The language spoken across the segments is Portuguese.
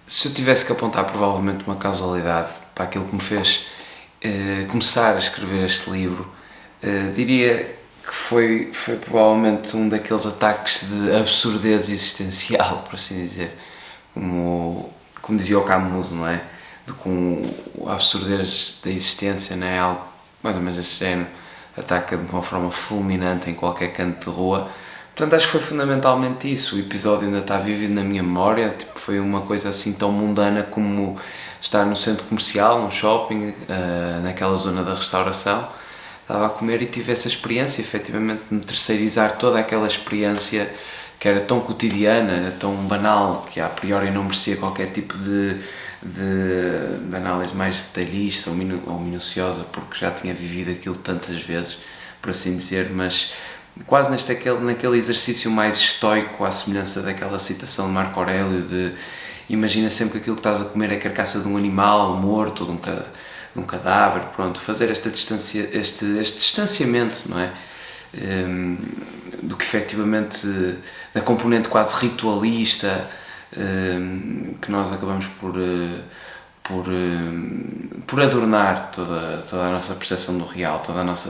Se eu tivesse que apontar provavelmente uma causalidade para aquilo que me fez começar a escrever este livro, diria que foi provavelmente um daqueles ataques de absurdez existencial, por assim dizer, como dizia o Camus, não é? De como a absurdez da existência, não é? Algo mais ou menos deste género, ataca de uma forma fulminante em qualquer canto de rua. Portanto, acho que foi fundamentalmente isso. O episódio ainda está vívido na minha memória. Tipo, foi uma coisa assim tão mundana como estar no centro comercial, num shopping, naquela zona da restauração. Estava a comer e tive essa experiência, efetivamente, de me terceirizar toda aquela experiência que era tão cotidiana, era tão banal, que a priori não merecia qualquer tipo de análise mais detalhista ou minuciosa, porque já tinha vivido aquilo tantas vezes, por assim dizer, mas quase naquele exercício mais estoico, à semelhança daquela citação de Marco Aurélio de imagina sempre que aquilo que estás a comer é a carcaça de um animal morto, de um cadáver, pronto, fazer este distanciamento, não é? Do que efetivamente, da componente quase ritualista que nós acabamos por adornar toda a nossa percepção do real, toda as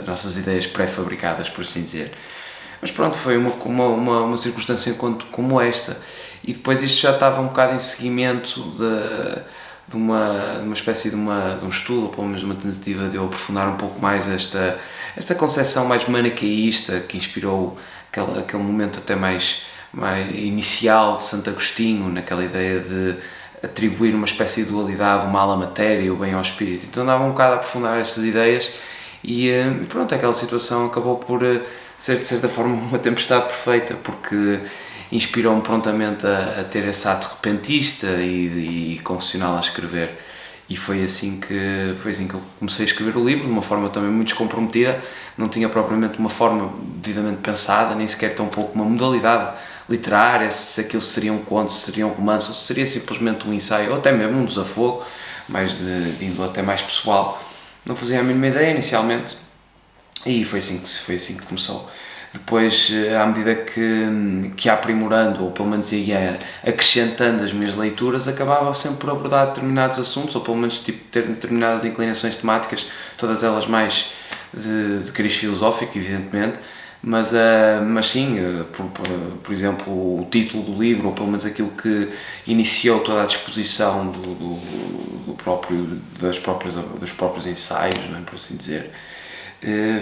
nossas ideias pré-fabricadas, por assim dizer. Mas pronto, foi uma circunstância como esta. E depois isto já estava um bocado em seguimento de uma espécie de um estudo, ou pelo menos uma tentativa de eu aprofundar um pouco mais esta concepção mais manicaísta que inspirou aquele momento até mais inicial de Santo Agostinho, naquela ideia de atribuir uma espécie de dualidade, o mal à matéria e o bem ao espírito. Então andava um bocado a aprofundar estas ideias e pronto, aquela situação acabou por ser de certa forma uma tempestade perfeita, porque inspirou-me prontamente a ter esse ato repentista e confessional a escrever. E foi assim que eu comecei a escrever o livro, de uma forma também muito descomprometida. Não tinha propriamente uma forma devidamente pensada, nem sequer tão pouco uma modalidade literária, se aquilo seria um conto, se seria um romance, ou se seria simplesmente um ensaio, ou até mesmo um desafogo, mais de índole até mais pessoal. Não fazia a mínima ideia inicialmente, e foi assim que começou. Depois, à medida que ia aprimorando, ou pelo menos ia acrescentando as minhas leituras, acabava sempre por abordar determinados assuntos, ou pelo menos ter determinadas inclinações temáticas, todas elas mais de cariz filosófico, evidentemente, mas sim, por exemplo, o título do livro, ou pelo menos aquilo que iniciou toda a disposição dos próprios ensaios, não é, por assim dizer,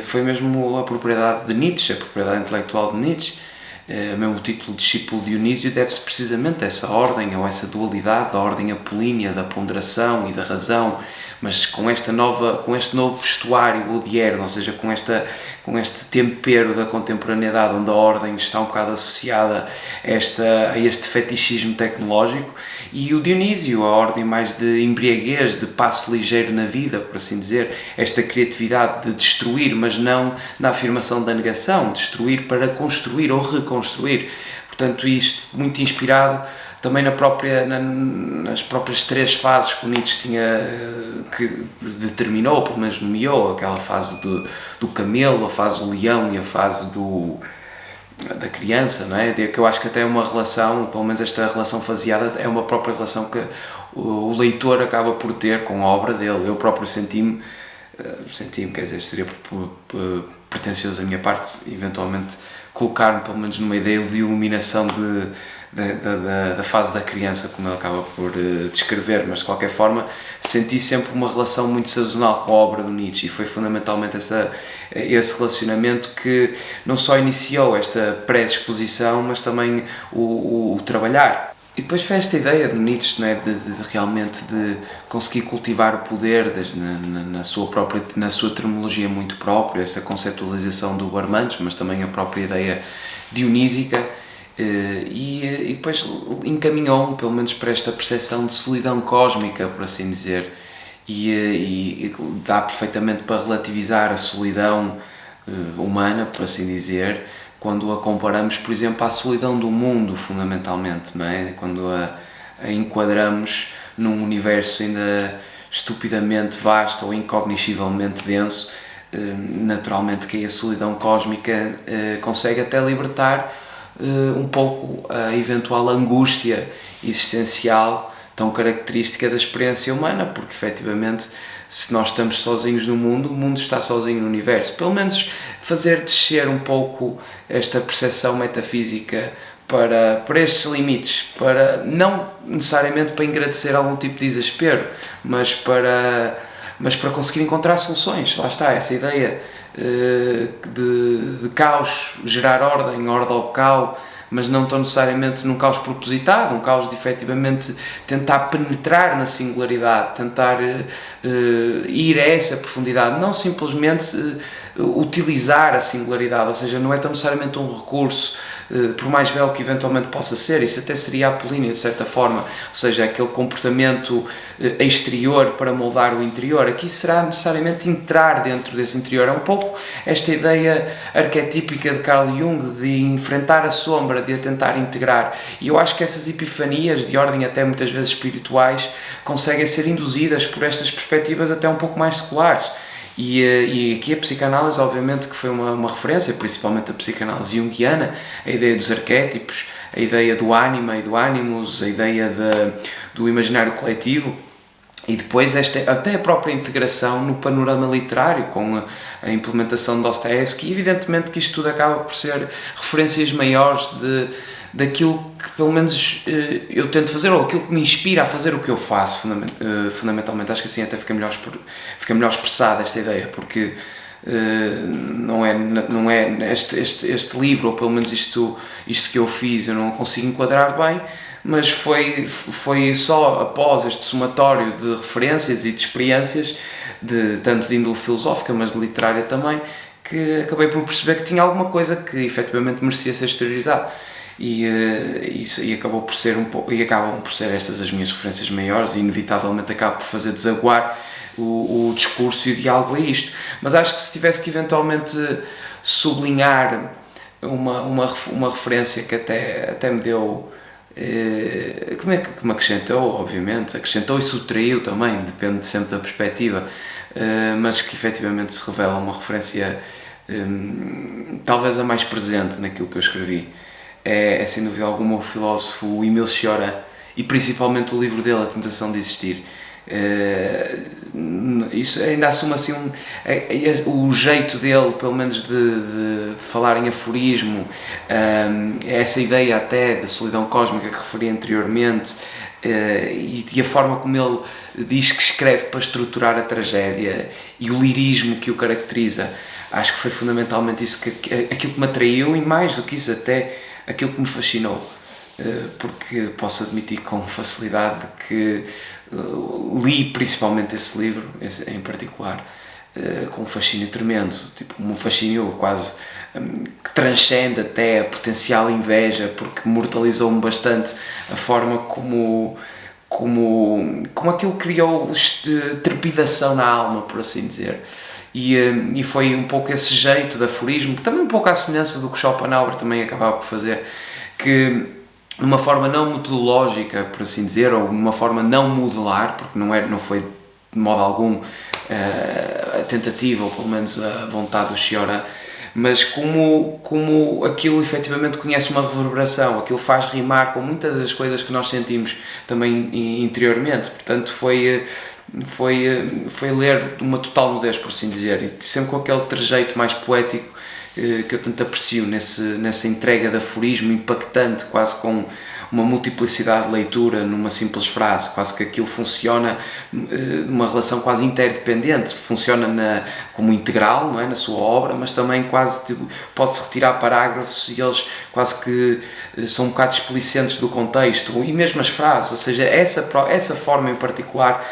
foi mesmo a propriedade de Nietzsche, a propriedade intelectual de Nietzsche. Mesmo o título Discípulo Dionísio deve-se precisamente a essa ordem, ou essa dualidade, da ordem apolínea, da ponderação e da razão, mas com este novo vestuário odierno, ou seja, com este tempero da contemporaneidade, onde a ordem está um bocado associada a este fetichismo tecnológico, e o Dionísio, a ordem mais de embriaguez, de passo ligeiro na vida, por assim dizer, esta criatividade de destruir, mas não na afirmação da negação, destruir para construir ou reconstruir. Portanto, isto muito inspirado também nas próprias três fases que o Nietzsche que determinou, pelo menos nomeou, aquela fase do camelo, a fase do leão e a fase da criança, não é? Que eu acho que até é uma relação, pelo menos esta relação faseada, é uma própria relação que o leitor acaba por ter com a obra dele. Eu próprio senti-me, quer dizer, seria pretencioso da minha parte, eventualmente colocar-me pelo menos numa ideia de iluminação da fase da criança, como ele acaba por descrever, mas de qualquer forma senti sempre uma relação muito sazonal com a obra do Nietzsche, e foi fundamentalmente esse relacionamento que não só iniciou esta predisposição, mas também o trabalhar. E depois foi esta ideia de Nietzsche, não é? de realmente de conseguir cultivar o poder na sua terminologia muito própria, essa conceptualização do Barmantes, mas também a própria ideia dionísica, e depois encaminhou-me pelo menos para esta percepção de solidão cósmica, por assim dizer, e dá perfeitamente para relativizar a solidão humana, por assim dizer, quando a comparamos, por exemplo, à solidão do mundo, fundamentalmente, não é? Quando a enquadramos num universo ainda estupidamente vasto ou incognoscivelmente denso, naturalmente que a solidão cósmica consegue até libertar um pouco a eventual angústia existencial tão característica da experiência humana, porque efetivamente se nós estamos sozinhos no mundo, o mundo está sozinho no universo. Pelo menos fazer descer um pouco esta percepção metafísica para estes limites, para não necessariamente para engrandecer algum tipo de desespero, mas para conseguir encontrar soluções. Lá está, essa ideia de caos, gerar ordem ao caos, mas não tão necessariamente num caos propositado, um caos de efetivamente tentar penetrar na singularidade, tentar ir a essa profundidade, não simplesmente utilizar a singularidade, ou seja, não é tão necessariamente um recurso, por mais belo que eventualmente possa ser, isso até seria apolíneo de certa forma, ou seja, aquele comportamento exterior para moldar o interior. Aqui será necessariamente entrar dentro desse interior. É um pouco esta ideia arquetípica de Carl Jung de enfrentar a sombra, de a tentar integrar, e eu acho que essas epifanias de ordem até muitas vezes espirituais conseguem ser induzidas por estas perspectivas até um pouco mais seculares. E aqui a psicanálise, obviamente, que foi uma referência, principalmente a psicanálise junguiana, a ideia dos arquétipos, a ideia do ânima e do animus, a ideia do imaginário coletivo, e depois até a própria integração no panorama literário, com a implementação de Dostoiévski. E evidentemente que isto tudo acaba por ser referências maiores daquilo que pelo menos eu tento fazer, ou aquilo que me inspira a fazer o que eu faço, fundamentalmente. Acho que assim até fica melhor expressada esta ideia, porque não é este livro, ou pelo menos isto que eu fiz, eu não consigo enquadrar bem, mas foi só após este somatório de referências e de experiências, tanto de índole filosófica, mas de literária também, que acabei por perceber que tinha alguma coisa que efetivamente merecia ser exteriorizado. E acabou por ser e acabam por ser essas as minhas referências maiores, e inevitavelmente acabo por fazer desaguar o discurso e o diálogo a isto. Mas acho que se tivesse que eventualmente sublinhar uma referência que até me deu, como é que me acrescentou, obviamente, acrescentou e subtraiu também, depende sempre da perspectiva, mas que efetivamente se revela uma referência talvez a mais presente naquilo que eu escrevi. É sem dúvida alguma o filósofo Émile Cioran, e principalmente o livro dele, A Tentação de Existir. Isso ainda assume assim o jeito dele, pelo menos de falar em aforismo, essa ideia até da solidão cósmica que referi anteriormente, e a forma como ele diz que escreve para estruturar a tragédia, e o lirismo que o caracteriza. Acho que foi fundamentalmente isso aquilo que me atraiu, e mais do que isso até aquilo que me fascinou, porque posso admitir com facilidade que li principalmente esse livro, em particular, com um fascínio tremendo, tipo um fascínio quase que transcende até a potencial inveja, porque mortalizou-me bastante a forma como aquilo criou trepidação na alma, por assim dizer. E foi um pouco esse jeito de aforismo, também um pouco à semelhança do que Schopenhauer também acabava por fazer, que de uma forma não metodológica, por assim dizer, ou de uma forma não modular, porque não foi de modo algum a tentativa, ou pelo menos a vontade do Cioran, mas como aquilo efetivamente conhece uma reverberação, aquilo faz rimar com muitas das coisas que nós sentimos também interiormente. Portanto, foi ler uma total nudez, por assim dizer, e sempre com aquele trejeito mais poético que eu tanto aprecio nessa entrega de aforismo impactante, quase com uma multiplicidade de leitura numa simples frase, quase que aquilo funciona numa relação quase interdependente, funciona como integral, não é, na sua obra, mas também quase pode-se retirar parágrafos e eles quase que são um bocado explicentes do contexto, e mesmo as frases, ou seja, essa forma em particular,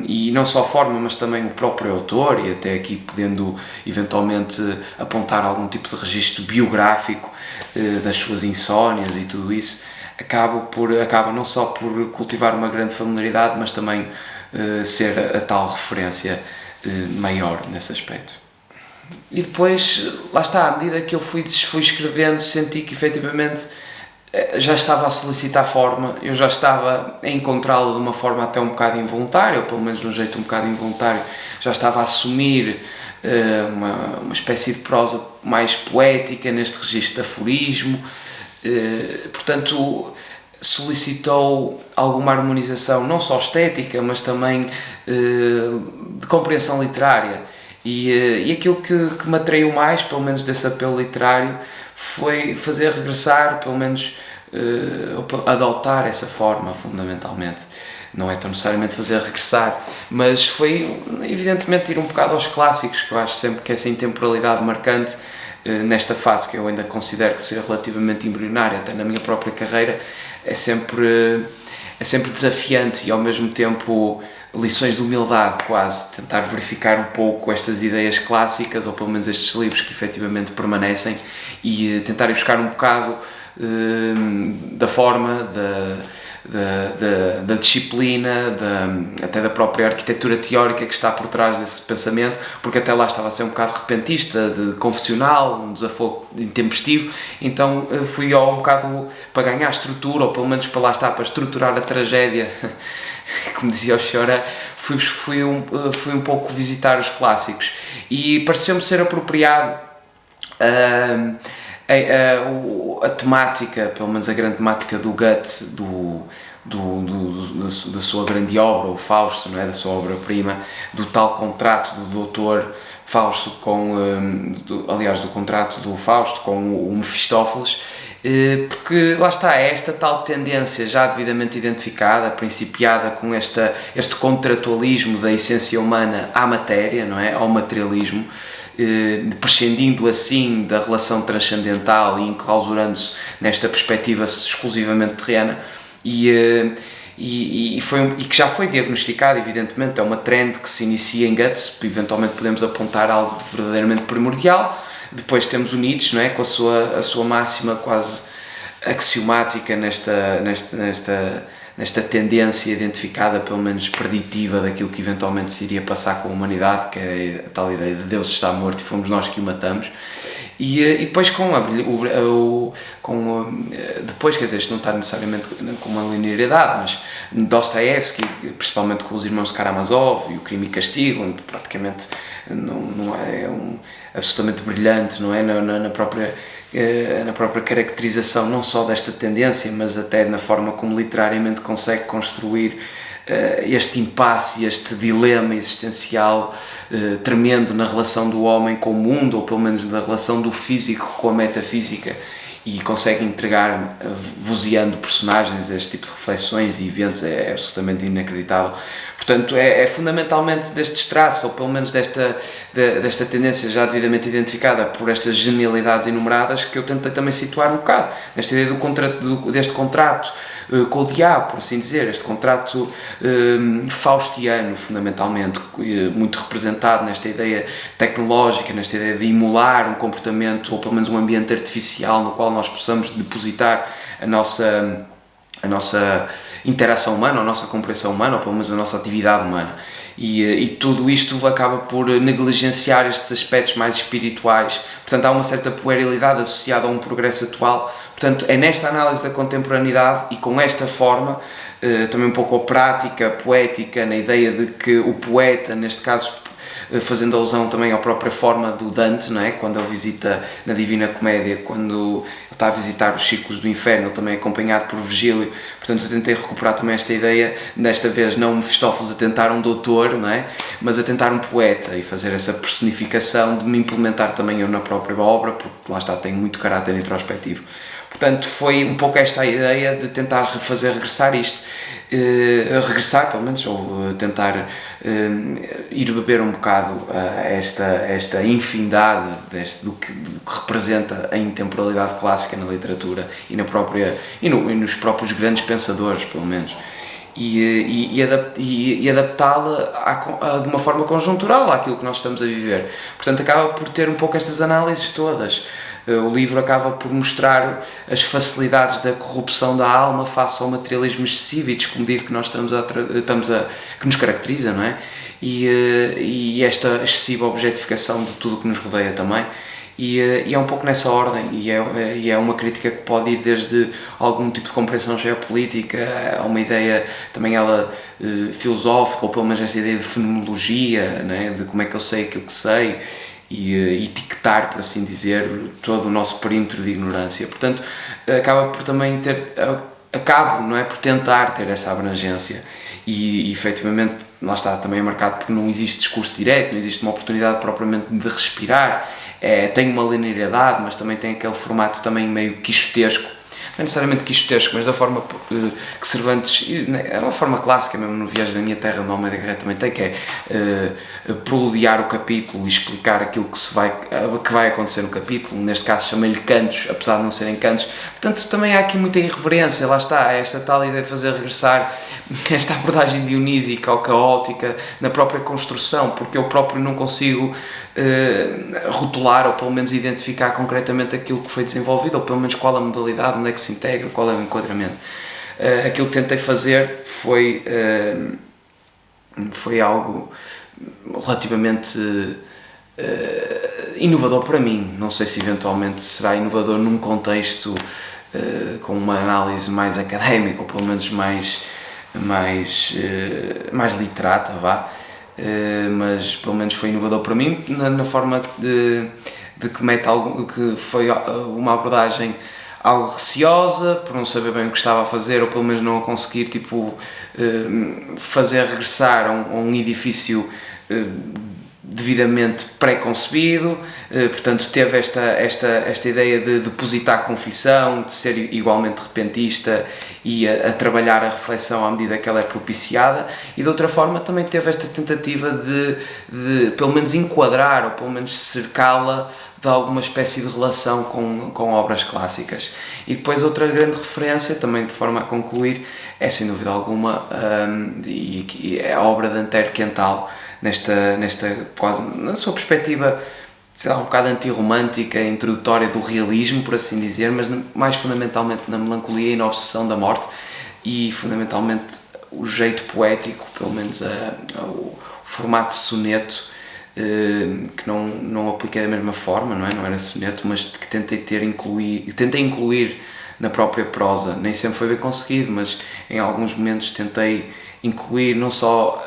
e não só a forma, mas também o próprio autor, e até aqui podendo eventualmente apontar algum tipo de registro biográfico das suas insónias e tudo isso, acaba não só por cultivar uma grande familiaridade, mas também ser a tal referência maior nesse aspecto. E depois, lá está, à medida que eu fui escrevendo, senti que efetivamente já estava a solicitar forma, eu já estava a encontrá-la de uma forma até um bocado involuntária, ou pelo menos de um jeito um bocado involuntário, já estava a assumir uma espécie de prosa mais poética neste registro de aforismo, portanto solicitou alguma harmonização, não só estética, mas também de compreensão literária. E aquilo que me atraiu mais, pelo menos desse apelo literário, foi fazer regressar, pelo menos adotar essa forma, fundamentalmente. Não é tão necessariamente fazer regressar, mas foi evidentemente ir um bocado aos clássicos, que eu acho sempre que essa intemporalidade marcante nesta fase, que eu ainda considero que ser relativamente embrionária, até na minha própria carreira, é sempre desafiante e ao mesmo tempo lições de humildade, quase, tentar verificar um pouco estas ideias clássicas, ou pelo menos estes livros que efetivamente permanecem, e tentar ir buscar um bocado da forma, da disciplina, até da própria arquitetura teórica que está por trás desse pensamento, porque até lá estava a ser um bocado repentista, de confessional, um desafogo intempestivo, então fui um bocado para ganhar estrutura, ou pelo menos para lá estar, para estruturar a tragédia, como dizia o Chora, fui um pouco visitar os clássicos, e pareceu-me ser apropriado a temática, pelo menos a grande temática do Goethe, da sua grande obra, o Fausto, não é? Da sua obra-prima, do tal contrato do doutor Fausto do contrato do Fausto com o Mefistófeles, porque lá está, esta tal tendência já devidamente identificada, principiada com este contratualismo da essência humana à matéria, não é? Ao materialismo, prescindindo assim da relação transcendental e enclausurando-se nesta perspectiva exclusivamente terrena, e que já foi diagnosticado, evidentemente, é uma trend que se inicia em Goethe, eventualmente podemos apontar algo verdadeiramente primordial. Depois temos o Nietzsche, não é? Com a sua máxima quase axiomática nesta tendência identificada, pelo menos preditiva, daquilo que eventualmente se iria passar com a humanidade, que é a tal ideia de Deus está morto e fomos nós que o matamos. E depois depois, quer dizer, isto não está necessariamente com uma linearidade, mas Dostoiévski, principalmente com os irmãos Karamazov e o Crime e Castigo, onde praticamente não é absolutamente brilhante, não é? Na própria caracterização não só desta tendência, mas até na forma como literariamente consegue construir este impasse, este dilema existencial tremendo na relação do homem com o mundo, ou pelo menos na relação do físico com a metafísica, e consegue entregar, vozeando personagens, este tipo de reflexões e eventos, é absolutamente inacreditável. Portanto, é fundamentalmente destes traços, ou pelo menos desta tendência já devidamente identificada por estas genialidades enumeradas, que eu tentei também situar um bocado, nesta ideia deste contrato com o diabo, por assim dizer, este contrato faustiano, fundamentalmente, muito representado nesta ideia tecnológica, nesta ideia de emular um comportamento, ou pelo menos um ambiente artificial no qual nós possamos depositar a nossa interação humana, a nossa compreensão humana, ou pelo menos a nossa atividade humana. E tudo isto acaba por negligenciar estes aspectos mais espirituais. Portanto, há uma certa puerilidade associada a um progresso atual. Portanto, é nesta análise da contemporaneidade e com esta forma, também um pouco prática, poética, na ideia de que o poeta, neste caso, fazendo alusão também à própria forma do Dante, não é? Quando ele visita na Divina Comédia, quando ele está a visitar os círculos do inferno, ele também é acompanhado por Virgílio. Portanto, eu tentei recuperar também esta ideia, desta vez não Mefistófeles a tentar um doutor, não é? Mas a tentar um poeta, e fazer essa personificação, de me implementar também eu na própria obra, porque lá está, tem muito caráter introspectivo. Portanto, foi um pouco esta a ideia de tentar regressar isto, regressar pelo menos, ou tentar ir beber um bocado esta infinidade do que representa a intemporalidade clássica na literatura e nos próprios grandes pensadores, pelo menos. E adaptá-la de uma forma conjuntural àquilo que nós estamos a viver. Portanto, acaba por ter um pouco estas análises todas. O livro acaba por mostrar as facilidades da corrupção da alma face ao materialismo excessivo e descomedido que nós que nos caracteriza, não é? E esta excessiva objetificação de tudo o que nos rodeia também. E é um pouco nessa ordem, e é uma crítica que pode ir desde algum tipo de compreensão geopolítica a uma ideia também ela filosófica, ou pelo menos esta ideia de fenomenologia, né? De como é que eu sei aquilo que sei, e etiquetar, por assim dizer, todo o nosso perímetro de ignorância. Portanto, acaba por também não é, por tentar ter essa abrangência, e efetivamente lá está, também é marcado porque não existe discurso direto, não existe uma oportunidade propriamente de respirar, tem uma linearidade, mas também tem aquele formato também meio quixotesco, não necessariamente quixotesco, mas da forma que Cervantes, é uma forma clássica mesmo no Viagem da Minha Terra, no Almeida Garrett também tem, que é proludiar o capítulo e explicar aquilo que vai acontecer no capítulo. Neste caso chama-lhe cantos, apesar de não serem cantos. Portanto, também há aqui muita irreverência, lá está, esta tal ideia de fazer regressar esta abordagem dionísica ou caótica na própria construção, porque eu próprio não consigo rotular ou pelo menos identificar concretamente aquilo que foi desenvolvido, ou pelo menos qual a modalidade, onde é que se integra, qual é o enquadramento. Aquilo que tentei fazer foi algo relativamente inovador para mim. Não sei se eventualmente será inovador num contexto com uma análise mais académica, ou pelo menos mais literata, vá. Mas pelo menos foi inovador para mim na forma de que mete algo, que foi uma abordagem algo receosa, por não saber bem o que estava a fazer, ou pelo menos não a conseguir fazer regressar a um edifício devidamente pré-concebido. Portanto, teve esta ideia de depositar confissão, de ser igualmente repentista e a trabalhar a reflexão à medida que ela é propiciada, e de outra forma também teve esta tentativa de pelo menos enquadrar, ou pelo menos cercá-la de alguma espécie de relação com obras clássicas. E depois outra grande referência, também de forma a concluir, é sem dúvida alguma é a obra de Antero Quental, quase na sua perspectiva, sei lá, um bocado antirromântica, introdutória do realismo, por assim dizer, mas mais fundamentalmente na melancolia e na obsessão da morte, e fundamentalmente o jeito poético, pelo menos o formato de soneto, que não apliquei da mesma forma, não era soneto, mas que tentei incluir na própria prosa. Nem sempre foi bem conseguido, mas em alguns momentos tentei incluir não só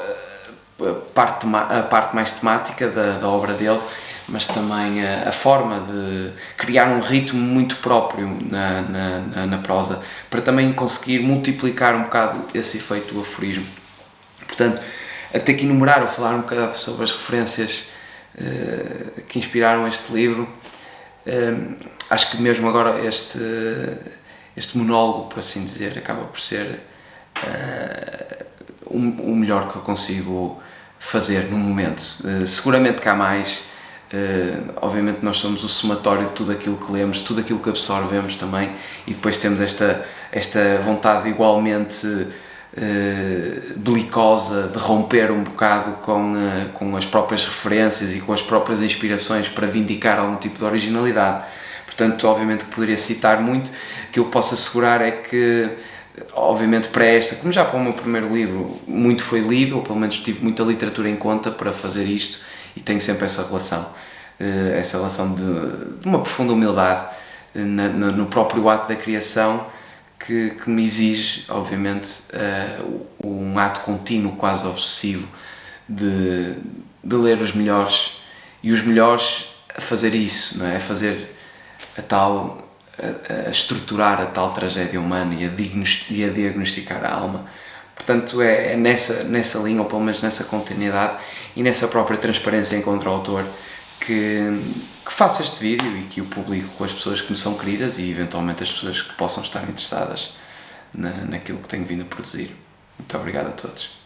a parte mais temática da obra dele, mas também a forma de criar um ritmo muito próprio na prosa, para também conseguir multiplicar um bocado esse efeito do aforismo. Portanto, a ter que enumerar ou falar um bocado sobre as referências que inspiraram este livro, acho que mesmo agora este monólogo, por assim dizer, acaba por ser o melhor que eu consigo fazer no momento. Seguramente que há mais. Obviamente nós somos o somatório de tudo aquilo que lemos, tudo aquilo que absorvemos também, e depois temos esta vontade igualmente belicosa de romper um bocado com as próprias referências e com as próprias inspirações para vindicar algum tipo de originalidade. Portanto, obviamente que poderia citar muito. Aquilo que posso assegurar é que, obviamente, para como já para o meu primeiro livro, muito foi lido, ou pelo menos tive muita literatura em conta para fazer isto, e tenho sempre essa relação de uma profunda humildade no próprio ato da criação, que me exige, obviamente, um ato contínuo, quase obsessivo, de ler os melhores, e os melhores a fazer isso, não é? A fazer a estruturar a tal tragédia humana e a diagnosticar a alma. Portanto, é nessa linha, ou pelo menos nessa continuidade e nessa própria transparência enquanto autor, que faço este vídeo e que o publico com as pessoas que me são queridas e eventualmente as pessoas que possam estar interessadas naquilo que tenho vindo a produzir. Muito obrigado a todos.